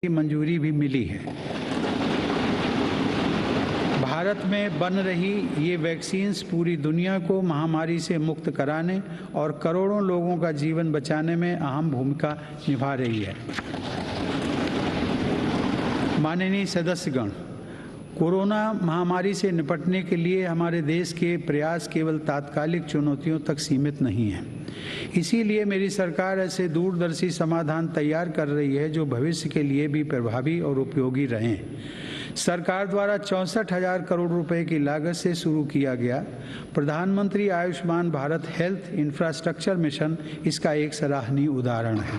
की मंजूरी भी मिली है। भारत में बन रही ये वैक्सीन्स पूरी दुनिया को महामारी से मुक्त कराने और करोड़ों लोगों का जीवन बचाने में अहम भूमिका निभा रही है। माननीय सदस्यगण, कोरोना महामारी से निपटने के लिए हमारे देश के प्रयास केवल तात्कालिक चुनौतियों तक सीमित नहीं हैं। इसीलिए मेरी सरकार ऐसे दूरदर्शी समाधान तैयार कर रही है जो भविष्य के लिए भी प्रभावी और उपयोगी रहें। सरकार द्वारा 64,000 करोड़ रुपए की लागत से शुरू किया गया प्रधानमंत्री Ayushman Bharat health infrastructure mission इसका एक सराहनीय उदाहरण है।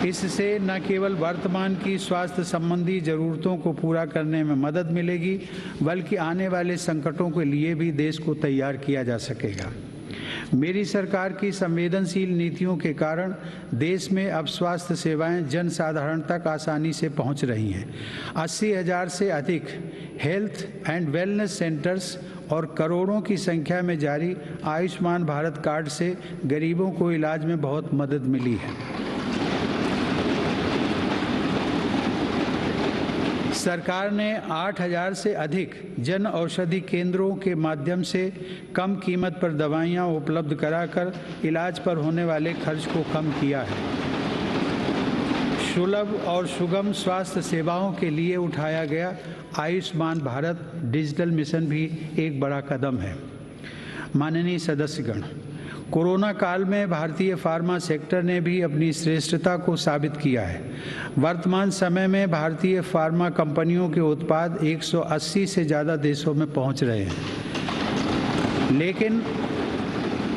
इससे न केवल वर्तमान की स्वास्थ्य संबंधी जरूरतों को पूरा करने में मदद मिलेगी, बल्कि आने वाले संकटों के लिए भी देश को तैयार किया जा सकेगा। मेरी सरकार की संवेदनशील नीतियों के कारण देश में अब स्वास्थ्य सेवाएं जन साधारण तक आसानी से पहुंच रही हैं। 80,000 से अधिक हेल्थ एंड वेलनेस सेंटर्स और करोड़ों की संख्या में जारी आयुष्मान भारत कार्ड से गरीबों को इलाज में बहुत मदद मिली है। सरकार ने 8,000 से अधिक जन औषधि केंद्रों के माध्यम से कम कीमत पर दवाइयां उपलब्ध कराकर इलाज पर होने वाले खर्च को कम किया है। सुलभ और सुगम स्वास्थ्य सेवाओं के लिए उठाया गया आयुष्मान भारत डिजिटल मिशन भी एक बड़ा कदम है। माननीय सदस्यगण, कोरोना काल में भारतीय फार्मा सेक्टर ने भी अपनी श्रेष्ठता को साबित किया है। वर्तमान समय में भारतीय फार्मा कंपनियों के उत्पाद 180 से ज़्यादा देशों में पहुंच रहे हैं।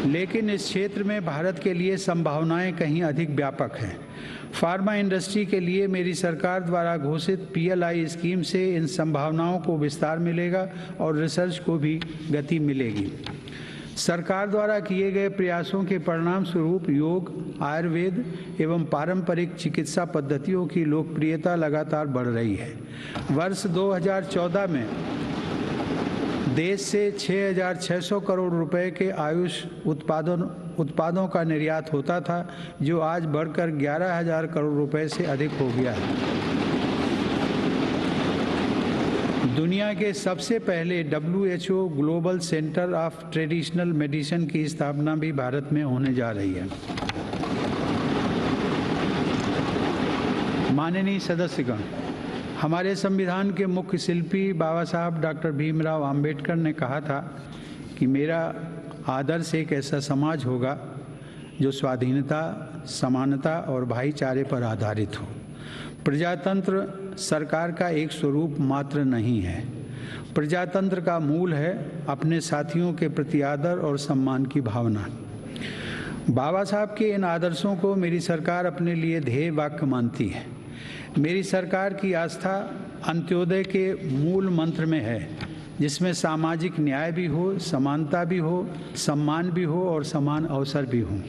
लेकिन इस क्षेत्र में भारत के लिए संभावनाएं कहीं अधिक व्यापक हैं। फार्मा इंडस्ट्री के लिए मेरी सरकार द्वारा घोषित PLI स्कीम से इन संभावनाओं को विस्तार मिलेगा और रिसर्च को भी गति मिलेगी। सरकार द्वारा किए गए प्रयासों के परिणाम स्वरूप योग, आयुर्वेद एवं पारंपरिक चिकित्सा पद्धतियों की लोकप्रियता लगातार बढ़ रही है। वर्ष 2014 में देश से 6,600 करोड़ रुपए के आयुष उत्पादों का निर्यात होता था, जो आज बढ़कर 11,000 करोड़ रुपए से अधिक हो गया है। दुनिया के सबसे पहले WHO global centre of traditional medicine की स्थापना भी भारत में होने जा रही है। माननीय सदस्यगण, हमारे संविधान के मुख्य शिल्पी बाबा साहब डॉक्टर भीमराव अंबेडकर ने कहा था कि मेरा आदर्श एक ऐसा समाज होगा जो स्वाधीनता, समानता और भाईचारे पर आधारित हो। प्रजातंत्र सरकार का एक स्वरूप मात्र नहीं है। प्रजातंत्र का मूल है अपने साथियों के प्रति आदर और सम्मान की भावना। बाबा साहब के इन आदर्शों को मेरी सरकार अपने लिए ध्येय वाक्य मानती है। मेरी सरकार की आस्था अंत्योदय के मूल मंत्र में है, जिसमें सामाजिक न्याय भी हो, समानता भी हो, सम्मान भी हो और समान अवसर भी हो।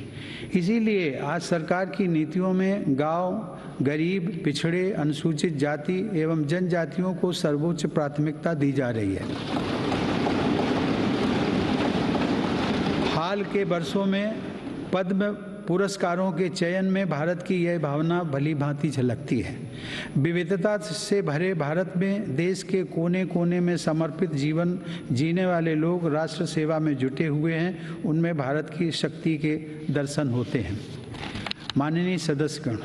इसीलिए आज सरकार की नीतियों में गांव, गरीब, पिछड़े, अनुसूचित जाति एवं जनजातियों को सर्वोच्च प्राथमिकता दी जा रही है। हाल के वर्षों में पद्म पुरस्कारों के चयन में भारत की यह भावना भली भांति झलकती है। विविधता से भरे भारत में देश के कोने कोने में समर्पित जीवन जीने वाले लोग राष्ट्र सेवा में जुटे हुए हैं। उनमें भारत की शक्ति के दर्शन होते हैं। माननीय सदस्यगण,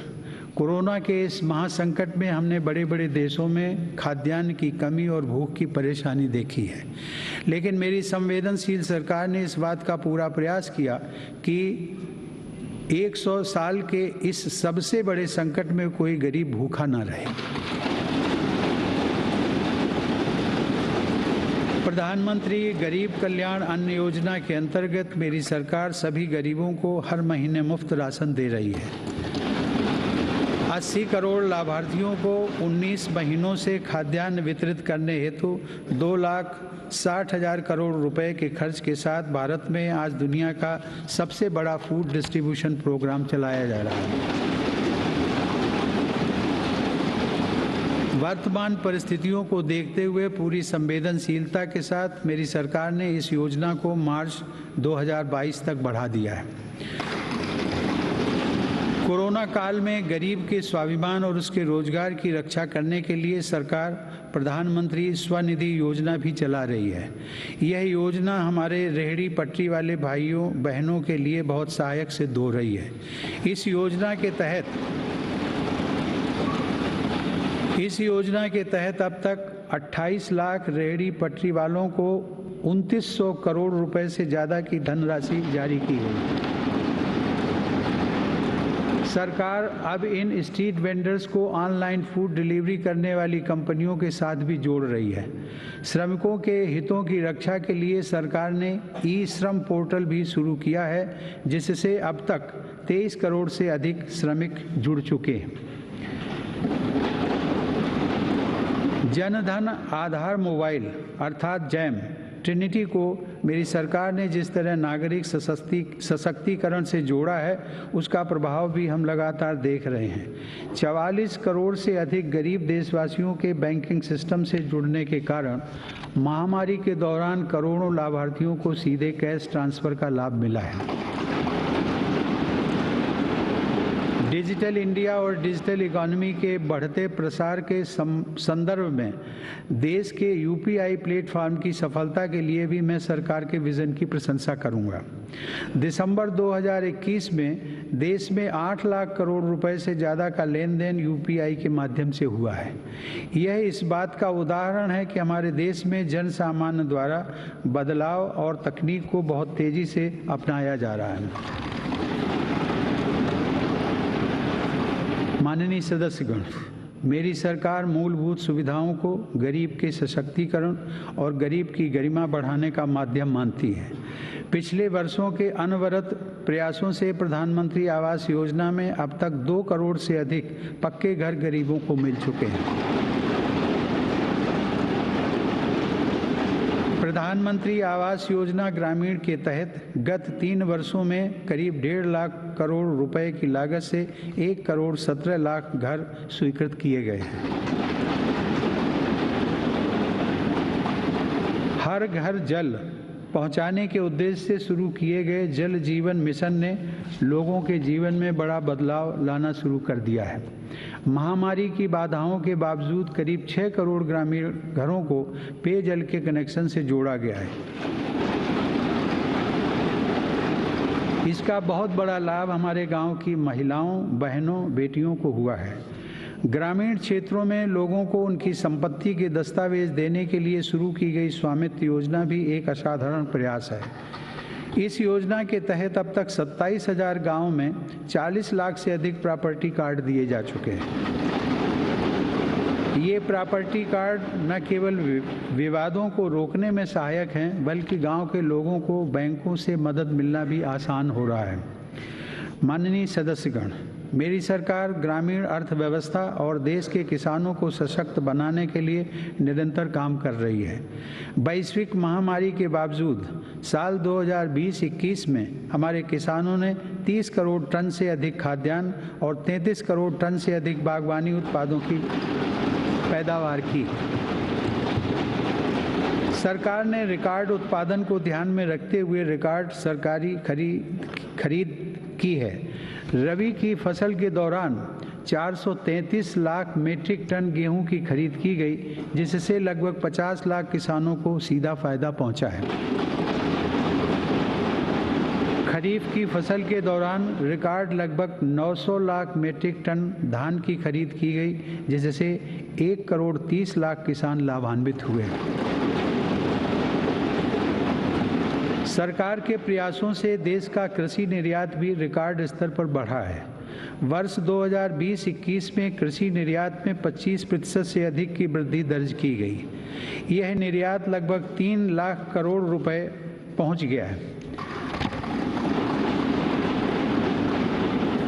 कोरोना के इस महासंकट में हमने बड़े बड़े देशों में खाद्यान्न की कमी और भूख की परेशानी देखी है, लेकिन मेरी संवेदनशील सरकार ने इस बात का पूरा प्रयास किया कि 100 साल के इस सबसे बड़े संकट में कोई गरीब भूखा ना रहे। प्रधानमंत्री गरीब कल्याण अन्न योजना के अंतर्गत मेरी सरकार सभी गरीबों को हर महीने मुफ्त राशन दे रही है। 80 करोड़ लाभार्थियों को 19 महीनों से खाद्यान्न वितरित करने हेतु 2,60,000 करोड़ रुपए के खर्च के साथ भारत में आज दुनिया का सबसे बड़ा फूड डिस्ट्रीब्यूशन प्रोग्राम चलाया जा रहा है। वर्तमान परिस्थितियों को देखते हुए पूरी संवेदनशीलता के साथ मेरी सरकार ने इस योजना को मार्च 2022 तक बढ़ा दिया है। कोरोना काल में गरीब के स्वाभिमान और उसके रोजगार की रक्षा करने के लिए सरकार प्रधानमंत्री स्वनिधि योजना भी चला रही है। यह योजना हमारे रेहड़ी पटरी वाले भाइयों बहनों के लिए बहुत सहायक सिद्ध हो रही है। इस योजना के तहत अब तक 28 लाख रेहड़ी पटरी वालों को 2900 करोड़ रुपए से ज़्यादा की धनराशि जारी की गई। सरकार अब इन स्ट्रीट वेंडर्स को ऑनलाइन फूड डिलीवरी करने वाली कंपनियों के साथ भी जोड़ रही है। श्रमिकों के हितों की रक्षा के लिए सरकार ने ई श्रम पोर्टल भी शुरू किया है, जिससे अब तक 23 करोड़ से अधिक श्रमिक जुड़ चुके हैं। जनधन आधार मोबाइल अर्थात जैम ट्रिनिटी को मेरी सरकार ने जिस तरह नागरिक सशक्तिकरण से जोड़ा है, उसका प्रभाव भी हम लगातार देख रहे हैं। 44 करोड़ से अधिक गरीब देशवासियों के बैंकिंग सिस्टम से जुड़ने के कारण महामारी के दौरान करोड़ों लाभार्थियों को सीधे कैश ट्रांसफर का लाभ मिला है। डिजिटल इंडिया और डिजिटल इकोनॉमी के बढ़ते प्रसार के संदर्भ में देश के यूपीआई प्लेटफॉर्म की सफलता के लिए भी मैं सरकार के विजन की प्रशंसा करूंगा। दिसंबर 2021 में देश में 8 लाख करोड़ रुपए से ज़्यादा का लेन देन यूपीआई के माध्यम से हुआ है। यह इस बात का उदाहरण है कि हमारे देश में जन सामान्य द्वारा बदलाव और तकनीक को बहुत तेज़ी से अपनाया जा रहा है। माननीय सदस्यगण, मेरी सरकार मूलभूत सुविधाओं को गरीब के सशक्तिकरण और गरीब की गरिमा बढ़ाने का माध्यम मानती है। पिछले वर्षों के अनवरत प्रयासों से प्रधानमंत्री आवास योजना में अब तक 2 करोड़ से अधिक पक्के घर गरीबों को मिल चुके हैं। प्रधानमंत्री आवास योजना ग्रामीण के तहत गत 3 वर्षों में करीब 1.5 लाख करोड़ रुपए की लागत से 1 करोड़ 17 लाख घर स्वीकृत किए गए हैं। हर घर जल पहुंचाने के उद्देश्य से शुरू किए गए जल जीवन मिशन ने लोगों के जीवन में बड़ा बदलाव लाना शुरू कर दिया है। महामारी की बाधाओं के बावजूद करीब 6 करोड़ ग्रामीण घरों को पेयजल के कनेक्शन से जोड़ा गया है। इसका बहुत बड़ा लाभ हमारे गांव की महिलाओं, बहनों, बेटियों को हुआ है। ग्रामीण क्षेत्रों में लोगों को उनकी संपत्ति के दस्तावेज देने के लिए शुरू की गई स्वामित्व योजना भी एक असाधारण प्रयास है। इस योजना के तहत अब तक 27,000 गाँव में 40 लाख से अधिक प्रॉपर्टी कार्ड दिए जा चुके हैं। ये प्रॉपर्टी कार्ड न केवल विवादों को रोकने में सहायक हैं, बल्कि गांव के लोगों को बैंकों से मदद मिलना भी आसान हो रहा है। माननीय सदस्यगण, मेरी सरकार ग्रामीण अर्थव्यवस्था और देश के किसानों को सशक्त बनाने के लिए निरंतर काम कर रही है। वैश्विक महामारी के बावजूद साल 2020-21 में हमारे किसानों ने 30 करोड़ टन से अधिक खाद्यान्न और 33 करोड़ टन से अधिक बागवानी उत्पादों की पैदावार की। सरकार ने रिकॉर्ड उत्पादन को ध्यान में रखते हुए रिकॉर्ड सरकारी खरीद की है। रबी की फसल के दौरान 433 लाख मीट्रिक टन गेहूं की खरीद की गई, जिससे लगभग 50 लाख किसानों को सीधा फायदा पहुंचा है। खरीफ की फसल के दौरान रिकॉर्ड लगभग 900 लाख मीट्रिक टन धान की खरीद की गई, जिससे 1 करोड़ 30 लाख किसान लाभान्वित हुए। सरकार के प्रयासों से देश का कृषि निर्यात भी रिकॉर्ड स्तर पर बढ़ा है। वर्ष 2020-21 में कृषि निर्यात में 25% से अधिक की वृद्धि दर्ज की गई। यह निर्यात लगभग 3 लाख करोड़ रुपए पहुंच गया है।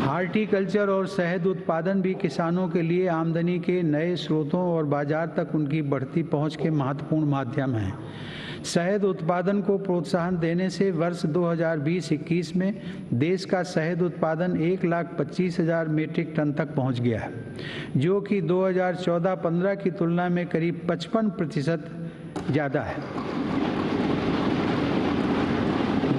हॉर्टिकल्चर और शहद उत्पादन भी किसानों के लिए आमदनी के नए स्रोतों और बाजार तक उनकी बढ़ती पहुंच के महत्वपूर्ण माध्यम हैं। शहद उत्पादन को प्रोत्साहन देने से वर्ष 2020-21 में देश का शहद उत्पादन 1,25,000 मीट्रिक टन तक पहुंच गया है, जो कि 2014-15 की तुलना में करीब 55% ज़्यादा है।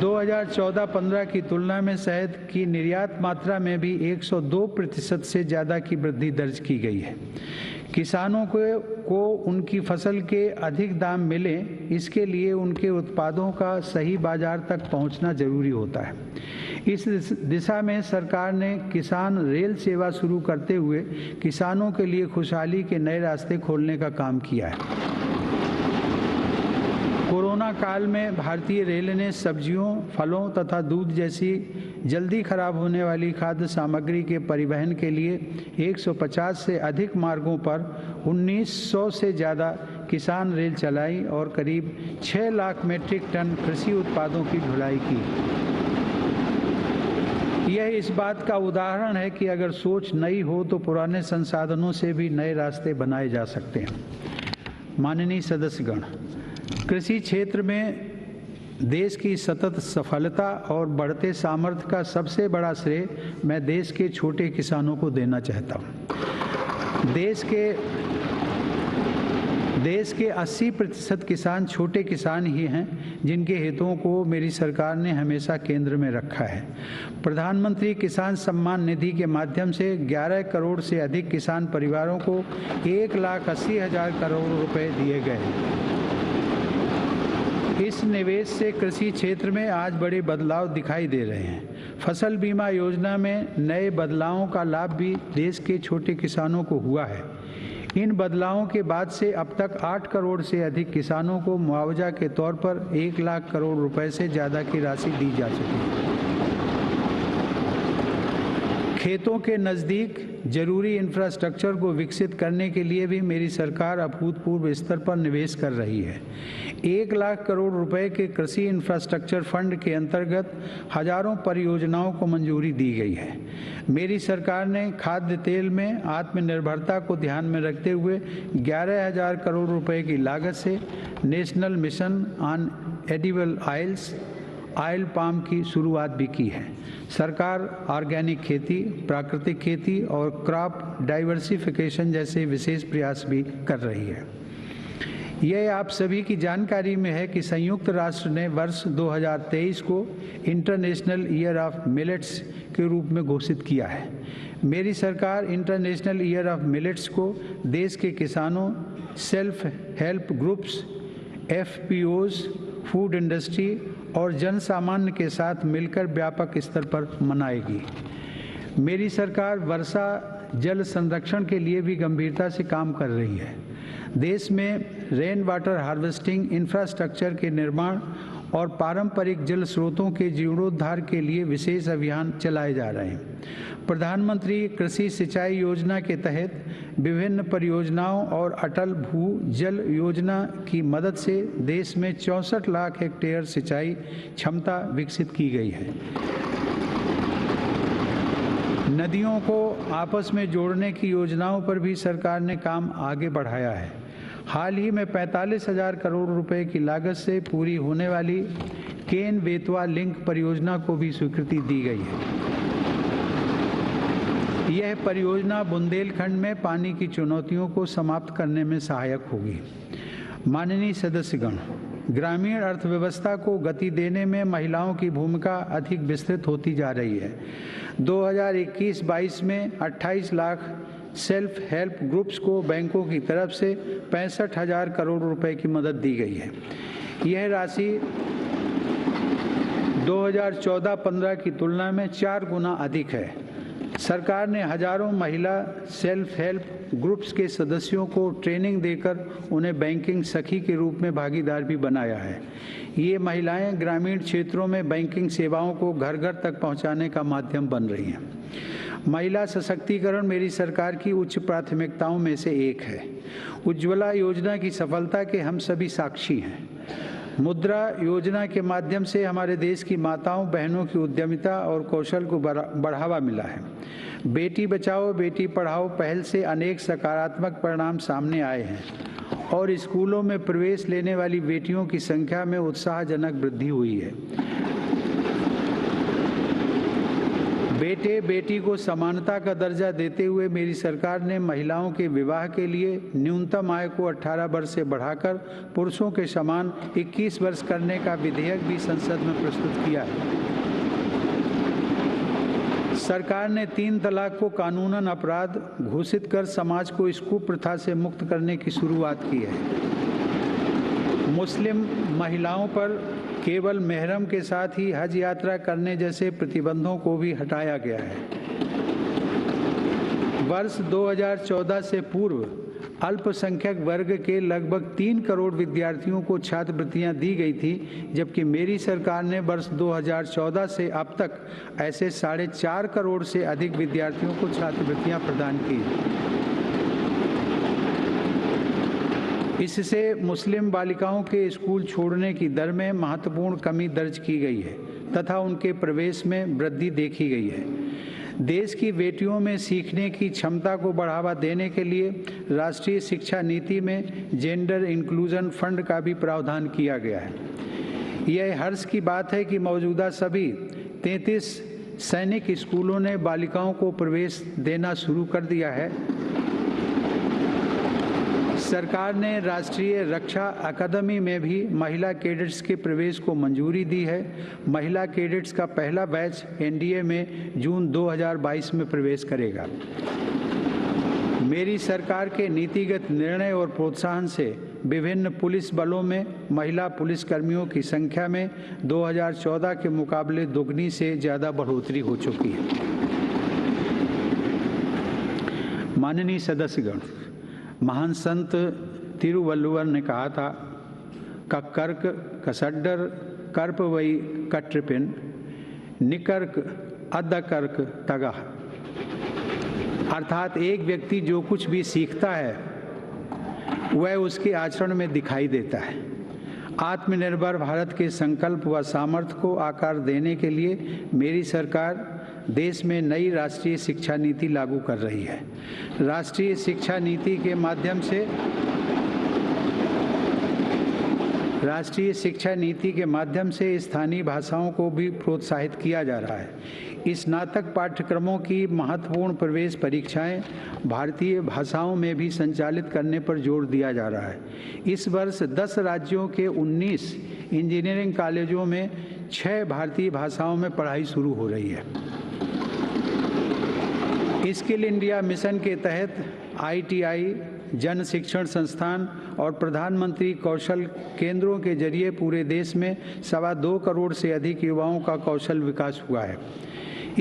2014-15 की तुलना में शहद की निर्यात मात्रा में भी 102% से ज़्यादा की वृद्धि दर्ज की गई है। किसानों को उनकी फसल के अधिक दाम मिले, इसके लिए उनके उत्पादों का सही बाजार तक पहुंचना जरूरी होता है। इस दिशा में सरकार ने किसान रेल सेवा शुरू करते हुए किसानों के लिए खुशहाली के नए रास्ते खोलने का काम किया है। कोरोना काल में भारतीय रेल ने सब्जियों, फलों तथा दूध जैसी जल्दी खराब होने वाली खाद्य सामग्री के परिवहन के लिए 150 से अधिक मार्गों पर 1900 से ज़्यादा किसान रेल चलाई और करीब 6 लाख मीट्रिक टन कृषि उत्पादों की ढुलाई की। यह इस बात का उदाहरण है कि अगर सोच नई हो तो पुराने संसाधनों से भी नए रास्ते बनाए जा सकते हैं। माननीय सदस्यगण, कृषि क्षेत्र में देश की सतत सफलता और बढ़ते सामर्थ्य का सबसे बड़ा श्रेय मैं देश के छोटे किसानों को देना चाहता हूँ। देश के 80% किसान छोटे किसान ही हैं, जिनके हितों को मेरी सरकार ने हमेशा केंद्र में रखा है। प्रधानमंत्री किसान सम्मान निधि के माध्यम से 11 करोड़ से अधिक किसान परिवारों को 1,80,000 करोड़ रुपए दिए गए हैं। इस निवेश से कृषि क्षेत्र में आज बड़े बदलाव दिखाई दे रहे हैं। फसल बीमा योजना में नए बदलावों का लाभ भी देश के छोटे किसानों को हुआ है। इन बदलावों के बाद से अब तक 8 करोड़ से अधिक किसानों को मुआवजा के तौर पर 1 लाख करोड़ रुपए से ज़्यादा की राशि दी जा चुकी है। खेतों के नज़दीक जरूरी इंफ्रास्ट्रक्चर को विकसित करने के लिए भी मेरी सरकार अभूतपूर्व स्तर पर निवेश कर रही है। 1 लाख करोड़ रुपए के कृषि इंफ्रास्ट्रक्चर फंड के अंतर्गत हजारों परियोजनाओं को मंजूरी दी गई है। मेरी सरकार ने खाद्य तेल में आत्मनिर्भरता को ध्यान में रखते हुए 11,000 करोड़ रुपए की लागत से national mission on edible oil palm की शुरुआत भी की है। सरकार ऑर्गेनिक खेती, प्राकृतिक खेती और क्रॉप डाइवर्सिफिकेशन जैसे विशेष प्रयास भी कर रही है। यह आप सभी की जानकारी में है कि संयुक्त राष्ट्र ने वर्ष 2023 को इंटरनेशनल ईयर ऑफ मिलेट्स के रूप में घोषित किया है। मेरी सरकार इंटरनेशनल ईयर ऑफ मिलेट्स को देश के किसानों, self help groups, FPOs, food industry और जन सामान्य के साथ मिलकर व्यापक स्तर पर मनाएगी। मेरी सरकार वर्षा जल संरक्षण के लिए भी गंभीरता से काम कर रही है। देश में रेन वाटर हार्वेस्टिंग इंफ्रास्ट्रक्चर के निर्माण और पारंपरिक जल स्रोतों के जीर्णोद्धार के लिए विशेष अभियान चलाए जा रहे हैं। प्रधानमंत्री कृषि सिंचाई योजना के तहत विभिन्न परियोजनाओं और अटल भू जल योजना की मदद से देश में 64 लाख हेक्टेयर सिंचाई क्षमता विकसित की गई है। नदियों को आपस में जोड़ने की योजनाओं पर भी सरकार ने काम आगे बढ़ाया है। हाल ही में 45,000 करोड़ रुपए की लागत से पूरी होने वाली केन बेतवा लिंक परियोजना को भी स्वीकृति दी गई है। यह परियोजना बुंदेलखंड में पानी की चुनौतियों को समाप्त करने में सहायक होगी। माननीय सदस्यगण, ग्रामीण अर्थव्यवस्था को गति देने में महिलाओं की भूमिका अधिक विस्तृत होती जा रही है। 2021-22 में 28 लाख सेल्फ हेल्प ग्रुप्स को बैंकों की तरफ से 65,000 करोड़ रुपए की मदद दी गई है। यह राशि 2014-15 की तुलना में 4 गुना अधिक है। सरकार ने हजारों महिला सेल्फ हेल्प ग्रुप्स के सदस्यों को ट्रेनिंग देकर उन्हें बैंकिंग सखी के रूप में भागीदार भी बनाया है। ये महिलाएं ग्रामीण क्षेत्रों में बैंकिंग सेवाओं को घर घर तक पहुंचाने का माध्यम बन रही हैं। महिला सशक्तिकरण मेरी सरकार की उच्च प्राथमिकताओं में से एक है। उज्ज्वला योजना की सफलता के हम सभी साक्षी हैं। मुद्रा योजना के माध्यम से हमारे देश की माताओं बहनों की उद्यमिता और कौशल को बढ़ावा मिला है। बेटी बचाओ बेटी पढ़ाओ पहल से अनेक सकारात्मक परिणाम सामने आए हैं और स्कूलों में प्रवेश लेने वाली बेटियों की संख्या में उत्साहजनक वृद्धि हुई है। बेटे बेटी को समानता का दर्जा देते हुए मेरी सरकार ने महिलाओं के विवाह के लिए न्यूनतम आय को 18 वर्ष से बढ़ाकर पुरुषों के समान 21 वर्ष करने का विधेयक भी संसद में प्रस्तुत किया है। सरकार ने 3 तलाक को कानूनन अपराध घोषित कर समाज को इस कुप्रथा से मुक्त करने की शुरुआत की है। मुस्लिम महिलाओं पर केवल मेहरम के साथ ही हज यात्रा करने जैसे प्रतिबंधों को भी हटाया गया है। वर्ष 2014 से पूर्व अल्पसंख्यक वर्ग के लगभग 3 करोड़ विद्यार्थियों को छात्रवृत्तियां दी गई थी, जबकि मेरी सरकार ने वर्ष 2014 से अब तक ऐसे 4.5 करोड़ से अधिक विद्यार्थियों को छात्रवृत्तियां प्रदान की। इससे मुस्लिम बालिकाओं के स्कूल छोड़ने की दर में महत्वपूर्ण कमी दर्ज की गई है तथा उनके प्रवेश में वृद्धि देखी गई है। देश की बेटियों में सीखने की क्षमता को बढ़ावा देने के लिए राष्ट्रीय शिक्षा नीति में जेंडर इंक्लूजन फंड का भी प्रावधान किया गया है। यह हर्ष की बात है कि मौजूदा सभी 33 सैनिक स्कूलों ने बालिकाओं को प्रवेश देना शुरू कर दिया है। सरकार ने राष्ट्रीय रक्षा अकादमी में भी महिला कैडेट्स के प्रवेश को मंजूरी दी है। महिला कैडेट्स का पहला बैच एनडीए में जून 2022 में प्रवेश करेगा। मेरी सरकार के नीतिगत निर्णय और प्रोत्साहन से विभिन्न पुलिस बलों में महिला पुलिसकर्मियों की संख्या में 2014 के मुकाबले दोगुनी से ज़्यादा बढ़ोतरी हो चुकी है। माननीय सदस्यगण, महान संत तिरुवल्लुवर ने कहा था, कक्कर्क कसड्डर कर्प वई कट्रिपिन निकर्क अद्दकर्क तगह। अर्थात एक व्यक्ति जो कुछ भी सीखता है वह उसके आचरण में दिखाई देता है। आत्मनिर्भर भारत के संकल्प व सामर्थ्य को आकार देने के लिए मेरी सरकार देश में नई राष्ट्रीय शिक्षा नीति लागू कर रही है। राष्ट्रीय शिक्षा नीति के माध्यम से स्थानीय भाषाओं को भी प्रोत्साहित किया जा रहा है। स्नातक पाठ्यक्रमों की महत्वपूर्ण प्रवेश परीक्षाएं भारतीय भाषाओं में भी संचालित करने पर जोर दिया जा रहा है। इस वर्ष 10 राज्यों के 19 इंजीनियरिंग कॉलेजों में 6 भारतीय भाषाओं में पढ़ाई शुरू हो रही है। स्किल इंडिया मिशन के तहत ITI, जन शिक्षण संस्थान और प्रधानमंत्री कौशल केंद्रों के जरिए पूरे देश में 2.25 करोड़ से अधिक युवाओं का कौशल विकास हुआ है।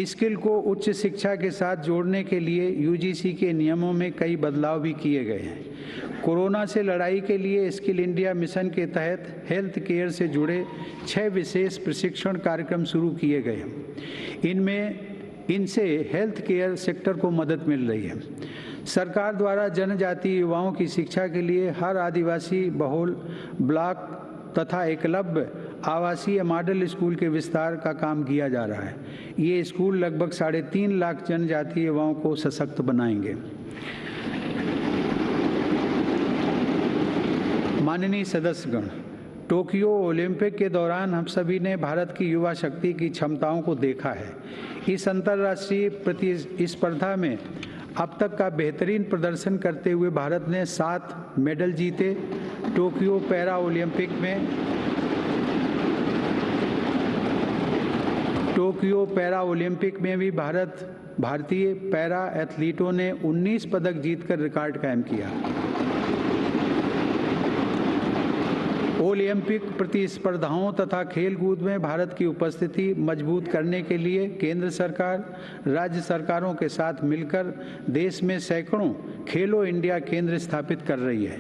स्किल को उच्च शिक्षा के साथ जोड़ने के लिए UGC के नियमों में कई बदलाव भी किए गए हैं। कोरोना से लड़ाई के लिए स्किल इंडिया मिशन के तहत हेल्थ केयर से जुड़े 6 विशेष प्रशिक्षण कार्यक्रम शुरू किए गए। इनसे हेल्थ केयर सेक्टर को मदद मिल रही है। सरकार द्वारा जनजातीय युवाओं की शिक्षा के लिए हर आदिवासी बहुल ब्लॉक तथा एकलव्य आवासीय मॉडल स्कूल के विस्तार का काम किया जा रहा है। ये स्कूल लगभग 3.5 लाख जनजातीय युवाओं को सशक्त बनाएंगे। माननीय सदस्यगण, टोक्यो ओलंपिक के दौरान हम सभी ने भारत की युवा शक्ति की क्षमताओं को देखा है। इस अंतर्राष्ट्रीय प्रतिस्पर्धा में अब तक का बेहतरीन प्रदर्शन करते हुए भारत ने 7 मेडल जीते। टोक्यो पैरा ओलंपिक में भी भारतीय पैरा एथलीटों ने 19 पदक जीतकर रिकॉर्ड कायम किया। ओलंपिक प्रतिस्पर्धाओं तथा खेलकूद में भारत की उपस्थिति मजबूत करने के लिए केंद्र सरकार, राज्य सरकारों के साथ मिलकर देश में सैकड़ों खेलो इंडिया केंद्र स्थापित कर रही है।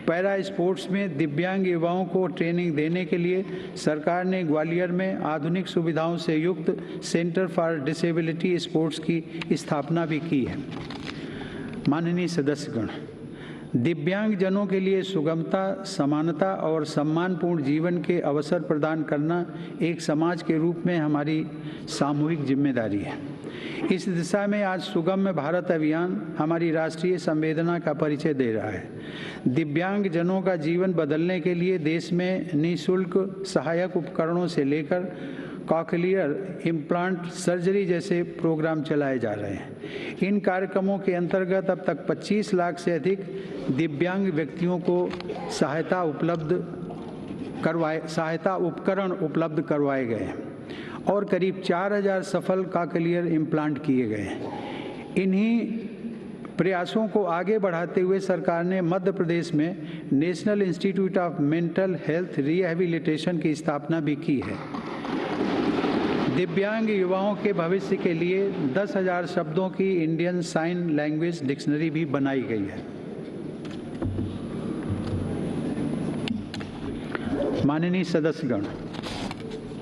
पैरा स्पोर्ट्स में दिव्यांग युवाओं को ट्रेनिंग देने के लिए सरकार ने ग्वालियर में आधुनिक सुविधाओं से युक्त सेंटर फॉर डिसेबिलिटी स्पोर्ट्स की स्थापना भी की है। माननीय सदस्यगण, दिव्यांग जनों के लिए सुगमता, समानता और सम्मानपूर्ण जीवन के अवसर प्रदान करना एक समाज के रूप में हमारी सामूहिक जिम्मेदारी है। इस दिशा में आज सुगम्य भारत अभियान हमारी राष्ट्रीय संवेदना का परिचय दे रहा है। दिव्यांग जनों का जीवन बदलने के लिए देश में निःशुल्क सहायक उपकरणों से लेकर कॉकलियर इम्प्लांट सर्जरी जैसे प्रोग्राम चलाए जा रहे हैं। इन कार्यक्रमों के अंतर्गत अब तक 25 लाख से अधिक दिव्यांग व्यक्तियों को सहायता उपकरण उपलब्ध करवाए गए हैं और करीब 4000 सफल कॉकलियर इम्प्लांट किए गए हैं। इन्हीं प्रयासों को आगे बढ़ाते हुए सरकार ने मध्य प्रदेश में national institute of mental health rehabilitation की स्थापना भी की है। दिव्यांग युवाओं के भविष्य के लिए 10,000 शब्दों की इंडियन साइन लैंग्वेज डिक्शनरी भी बनाई गई है। माननीय सदस्यगण,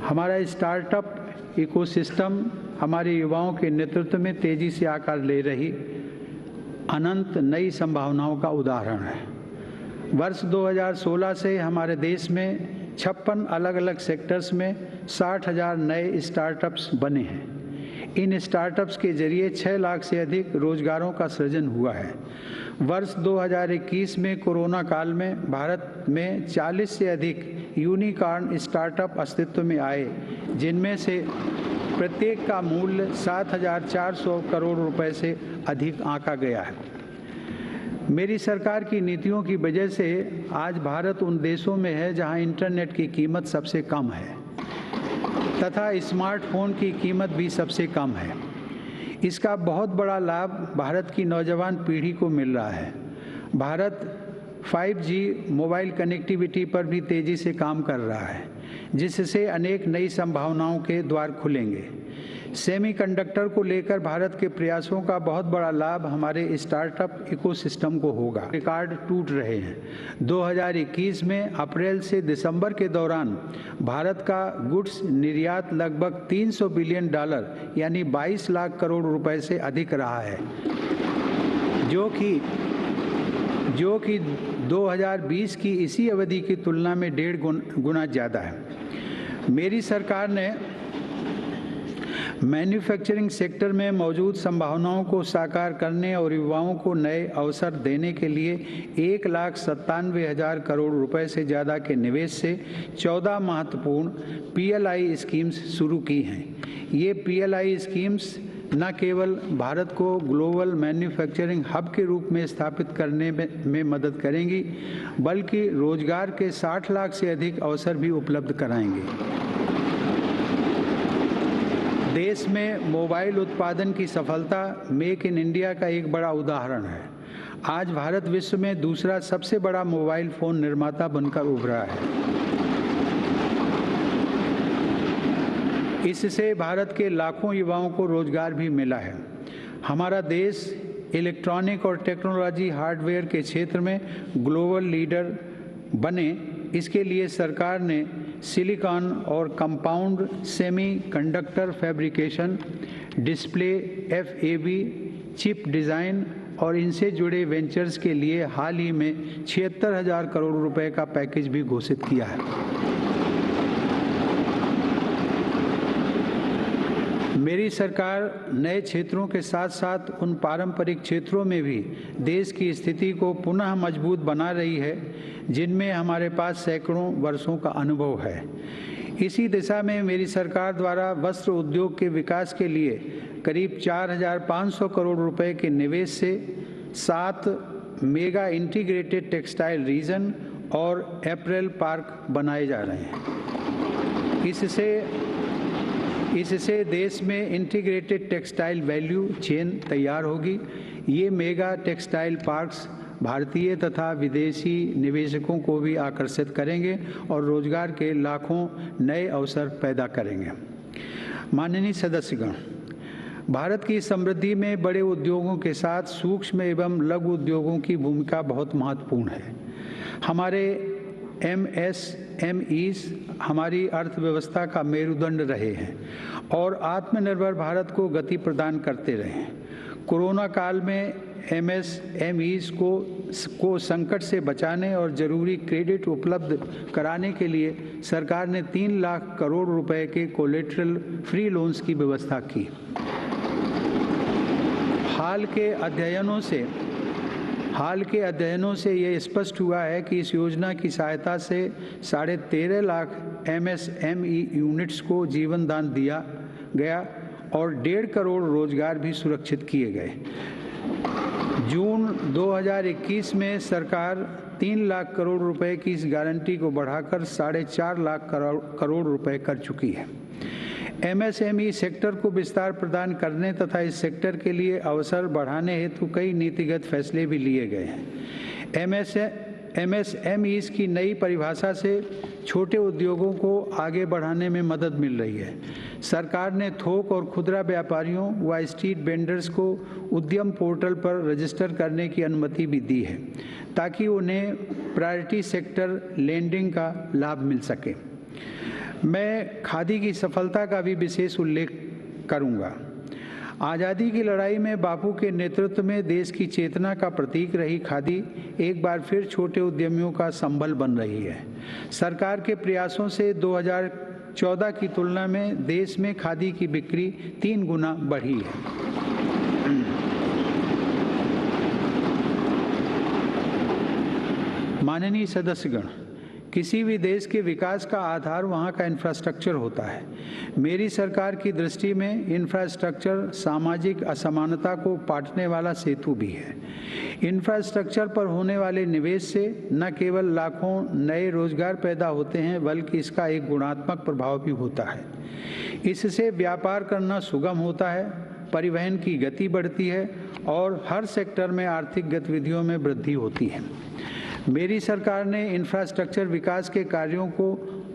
हमारा स्टार्टअप इकोसिस्टम हमारे युवाओं के नेतृत्व में तेजी से आकार ले रही अनंत नई संभावनाओं का उदाहरण है। वर्ष 2016 से हमारे देश में 56 अलग अलग सेक्टर्स में 60,000 नए स्टार्टअप्स बने हैं। इन स्टार्टअप्स के जरिए 6 लाख से अधिक रोजगारों का सृजन हुआ है। वर्ष 2021 में कोरोना काल में भारत में 40 से अधिक यूनिकॉर्न स्टार्टअप अस्तित्व में आए, जिनमें से प्रत्येक का मूल्य 7,400 करोड़ रुपए से अधिक आंका गया है। मेरी सरकार की नीतियों की वजह से आज भारत उन देशों में है जहां इंटरनेट की कीमत सबसे कम है तथा स्मार्टफोन की कीमत भी सबसे कम है। इसका बहुत बड़ा लाभ भारत की नौजवान पीढ़ी को मिल रहा है। भारत 5G मोबाइल कनेक्टिविटी पर भी तेजी से काम कर रहा है, जिससे अनेक नई संभावनाओं के द्वार खुलेंगे। सेमीकंडक्टर को लेकर भारत के प्रयासों का बहुत बड़ा लाभ हमारे स्टार्टअप इकोसिस्टम को होगा। रिकॉर्ड टूट रहे हैं। 2021 में अप्रैल से दिसंबर के दौरान भारत का गुड्स निर्यात लगभग $300 बिलियन यानी 22 लाख करोड़ रुपए से अधिक रहा है, जो कि 2020 की इसी अवधि की तुलना में 1.5 गुना ज़्यादा है। मेरी सरकार ने मैन्युफैक्चरिंग सेक्टर में मौजूद संभावनाओं को साकार करने और युवाओं को नए अवसर देने के लिए 1,97,000 करोड़ रुपए से ज़्यादा के निवेश से 14 महत्वपूर्ण PLI स्कीम्स शुरू की हैं। ये PLI स्कीम्स न केवल भारत को ग्लोबल मैन्युफैक्चरिंग हब के रूप में स्थापित करने में मदद करेंगी, बल्कि रोजगार के 60 लाख से अधिक अवसर भी उपलब्ध कराएंगे। देश में मोबाइल उत्पादन की सफलता मेक इन इंडिया का एक बड़ा उदाहरण है। आज भारत विश्व में दूसरा सबसे बड़ा मोबाइल फ़ोन निर्माता बनकर उभरा है। इससे भारत के लाखों युवाओं को रोजगार भी मिला है। हमारा देश इलेक्ट्रॉनिक और टेक्नोलॉजी हार्डवेयर के क्षेत्र में ग्लोबल लीडर बने, इसके लिए सरकार ने सिलिकॉन और compound semiconductor fabrication, display, FAB, chip design और इनसे जुड़े वेंचर्स के लिए हाल ही में 76,000 करोड़ रुपए का पैकेज भी घोषित किया है। मेरी सरकार नए क्षेत्रों के साथ साथ उन पारंपरिक क्षेत्रों में भी देश की स्थिति को पुनः मजबूत बना रही है, जिनमें हमारे पास सैकड़ों वर्षों का अनुभव है। इसी दिशा में मेरी सरकार द्वारा वस्त्र उद्योग के विकास के लिए करीब 4,500 करोड़ रुपए के निवेश से 7 मेगा इंटीग्रेटेड टेक्सटाइल रीजन और अपैरल पार्क बनाए जा रहे हैं। इससे देश में इंटीग्रेटेड टेक्सटाइल वैल्यू चेन तैयार होगी। ये मेगा टेक्सटाइल पार्क्स भारतीय तथा विदेशी निवेशकों को भी आकर्षित करेंगे और रोजगार के लाखों नए अवसर पैदा करेंगे। माननीय सदस्यगण, भारत की समृद्धि में बड़े उद्योगों के साथ सूक्ष्म एवं लघु उद्योगों की भूमिका बहुत महत्वपूर्ण है। हमारे MSMEs हमारी अर्थव्यवस्था का मेरुदंड रहे हैं और आत्मनिर्भर भारत को गति प्रदान करते रहे हैं। कोरोना काल में MSMEs को संकट से बचाने और जरूरी क्रेडिट उपलब्ध कराने के लिए सरकार ने 3 लाख करोड़ रुपए के कोलेटरल फ्री लोन्स की व्यवस्था की। हाल के अध्ययनों से ये स्पष्ट हुआ है कि इस योजना की सहायता से 13.5 लाख MSME यूनिट्स को जीवन दान दिया गया और 1.5 करोड़ रोजगार भी सुरक्षित किए गए। जून 2021 में सरकार 3 लाख करोड़ रुपए की इस गारंटी को बढ़ाकर 4.5 लाख करोड़ रुपए कर चुकी है। MSME सेक्टर को विस्तार प्रदान करने तथा इस सेक्टर के लिए अवसर बढ़ाने हेतु कई नीतिगत फैसले भी लिए गए हैं। MSMEs की नई परिभाषा से छोटे उद्योगों को आगे बढ़ाने में मदद मिल रही है। सरकार ने थोक और खुदरा व्यापारियों व स्ट्रीट वेंडर्स को उद्यम पोर्टल पर रजिस्टर करने की अनुमति भी दी है, ताकि उन्हें प्रायोरिटी सेक्टर लेंडिंग का लाभ मिल सके। मैं खादी की सफलता का भी विशेष उल्लेख करूंगा। आज़ादी की लड़ाई में बापू के नेतृत्व में देश की चेतना का प्रतीक रही खादी एक बार फिर छोटे उद्यमियों का संबल बन रही है। सरकार के प्रयासों से 2014 की तुलना में देश में खादी की बिक्री 3 गुना बढ़ी है। माननीय सदस्यगण, किसी भी देश के विकास का आधार वहाँ का इंफ्रास्ट्रक्चर होता है। मेरी सरकार की दृष्टि में इंफ्रास्ट्रक्चर सामाजिक असमानता को पाटने वाला सेतु भी है। इंफ्रास्ट्रक्चर पर होने वाले निवेश से न केवल लाखों नए रोजगार पैदा होते हैं, बल्कि इसका एक गुणात्मक प्रभाव भी होता है। इससे व्यापार करना सुगम होता है, परिवहन की गति बढ़ती है और हर सेक्टर में आर्थिक गतिविधियों में वृद्धि होती है। मेरी सरकार ने इंफ्रास्ट्रक्चर विकास के कार्यों को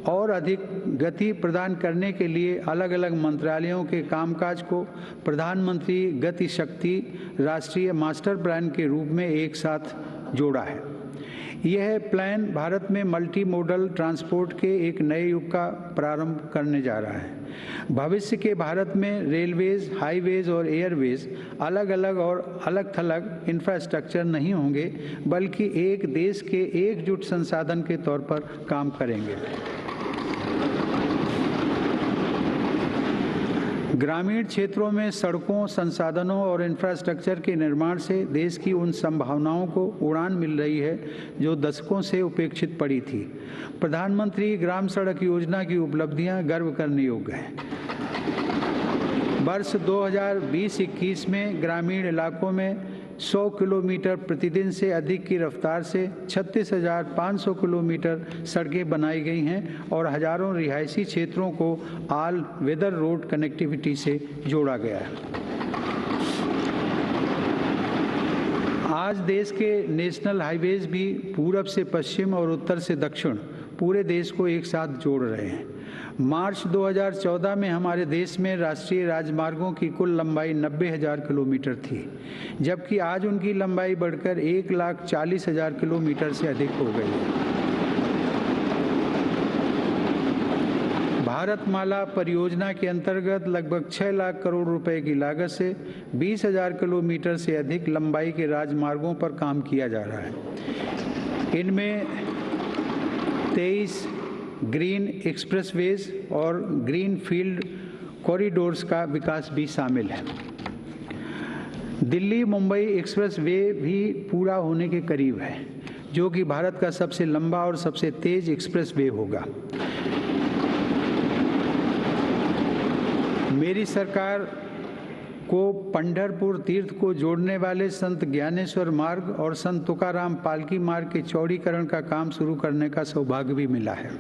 और अधिक गति प्रदान करने के लिए अलग अलग मंत्रालयों के कामकाज को प्रधानमंत्री गति शक्ति राष्ट्रीय मास्टर प्लान के रूप में एक साथ जोड़ा है। यह प्लान भारत में मल्टी मोडल ट्रांसपोर्ट के एक नए युग का प्रारंभ करने जा रहा है। भविष्य के भारत में रेलवेज, हाईवेज और एयरवेज अलग अलग और अलग थलग इंफ्रास्ट्रक्चर नहीं होंगे, बल्कि एक देश के एकजुट संसाधन के तौर पर काम करेंगे। ग्रामीण क्षेत्रों में सड़कों, संसाधनों और इंफ्रास्ट्रक्चर के निर्माण से देश की उन संभावनाओं को उड़ान मिल रही है जो दशकों से उपेक्षित पड़ी थी। प्रधानमंत्री ग्राम सड़क योजना की उपलब्धियां गर्व करने योग्य हैं। वर्ष 2020-21 में ग्रामीण इलाकों में 100 किलोमीटर प्रतिदिन से अधिक की रफ्तार से 36,500 किलोमीटर सड़कें बनाई गई हैं और हजारों रिहायशी क्षेत्रों को ऑल वेदर रोड कनेक्टिविटी से जोड़ा गया है। आज देश के नेशनल हाईवेज भी पूरब से पश्चिम और उत्तर से दक्षिण पूरे देश को एक साथ जोड़ रहे हैं। मार्च 2014 में हमारे देश में राष्ट्रीय राजमार्गों की कुल लंबाई 90,000 किलोमीटर थी, जबकि आज उनकी लंबाई बढ़कर 1,40,000 किलोमीटर से अधिक हो गई है। भारतमाला परियोजना के अंतर्गत लगभग 6 लाख करोड़ रुपए की लागत से 20,000 किलोमीटर से अधिक लंबाई के राजमार्गों पर काम किया जा रहा है। इनमें 23 ग्रीन एक्सप्रेसवेज और ग्रीन फील्ड कॉरिडोर्स का विकास भी शामिल है। दिल्ली मुंबई एक्सप्रेस वे भी पूरा होने के करीब है, जो कि भारत का सबसे लंबा और सबसे तेज एक्सप्रेस वे होगा। मेरी सरकार को पंढरपुर तीर्थ को जोड़ने वाले संत ज्ञानेश्वर मार्ग और संत तुकाराम पालकी मार्ग के चौड़ीकरण का काम शुरू करने का सौभाग्य भी मिला है।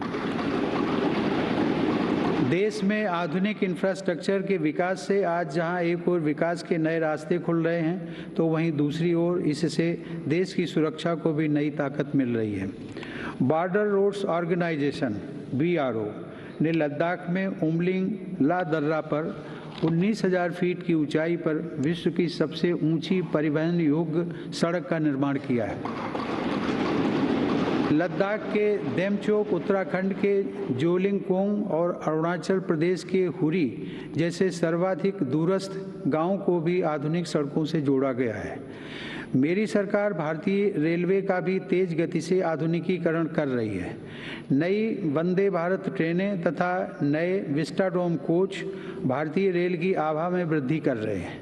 देश में आधुनिक इंफ्रास्ट्रक्चर के विकास से आज जहां एक ओर विकास के नए रास्ते खुल रहे हैं, तो वहीं दूसरी ओर इससे देश की सुरक्षा को भी नई ताकत मिल रही है। बॉर्डर रोड्स ऑर्गेनाइजेशन BRO ने लद्दाख में उमलिंग ला दर्रा पर 19,000 फीट की ऊंचाई पर विश्व की सबसे ऊंची परिवहन योग्य सड़क का निर्माण किया है। लद्दाख के देमचोक, उत्तराखंड के जोलिंगकोंग और अरुणाचल प्रदेश के हुरी जैसे सर्वाधिक दूरस्थ गांवों को भी आधुनिक सड़कों से जोड़ा गया है। मेरी सरकार भारतीय रेलवे का भी तेज गति से आधुनिकीकरण कर रही है। नई वंदे भारत ट्रेनें तथा नए विस्टाडोम कोच भारतीय रेल की आभा में वृद्धि कर रहे हैं।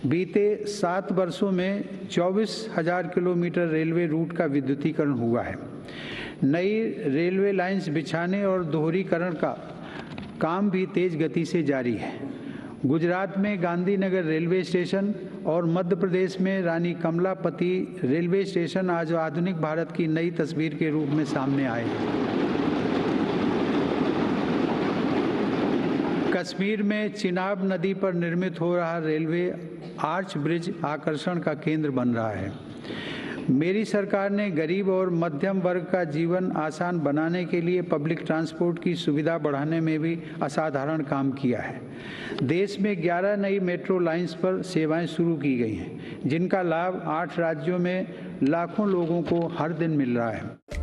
बीते 7 वर्षों में 24,000 किलोमीटर रेलवे रूट का विद्युतीकरण हुआ है। नई रेलवे लाइंस बिछाने और दोहरीकरण का काम भी तेज गति से जारी है। गुजरात में गांधीनगर रेलवे स्टेशन और मध्य प्रदेश में रानी कमलापति रेलवे स्टेशन आज आधुनिक भारत की नई तस्वीर के रूप में सामने आए हैं। कश्मीर में चिनाब नदी पर निर्मित हो रहा रेलवे आर्च ब्रिज आकर्षण का केंद्र बन रहा है। मेरी सरकार ने गरीब और मध्यम वर्ग का जीवन आसान बनाने के लिए पब्लिक ट्रांसपोर्ट की सुविधा बढ़ाने में भी असाधारण काम किया है। देश में 11 नई मेट्रो लाइंस पर सेवाएं शुरू की गई हैं, जिनका लाभ 8 राज्यों में लाखों लोगों को हर दिन मिल रहा है।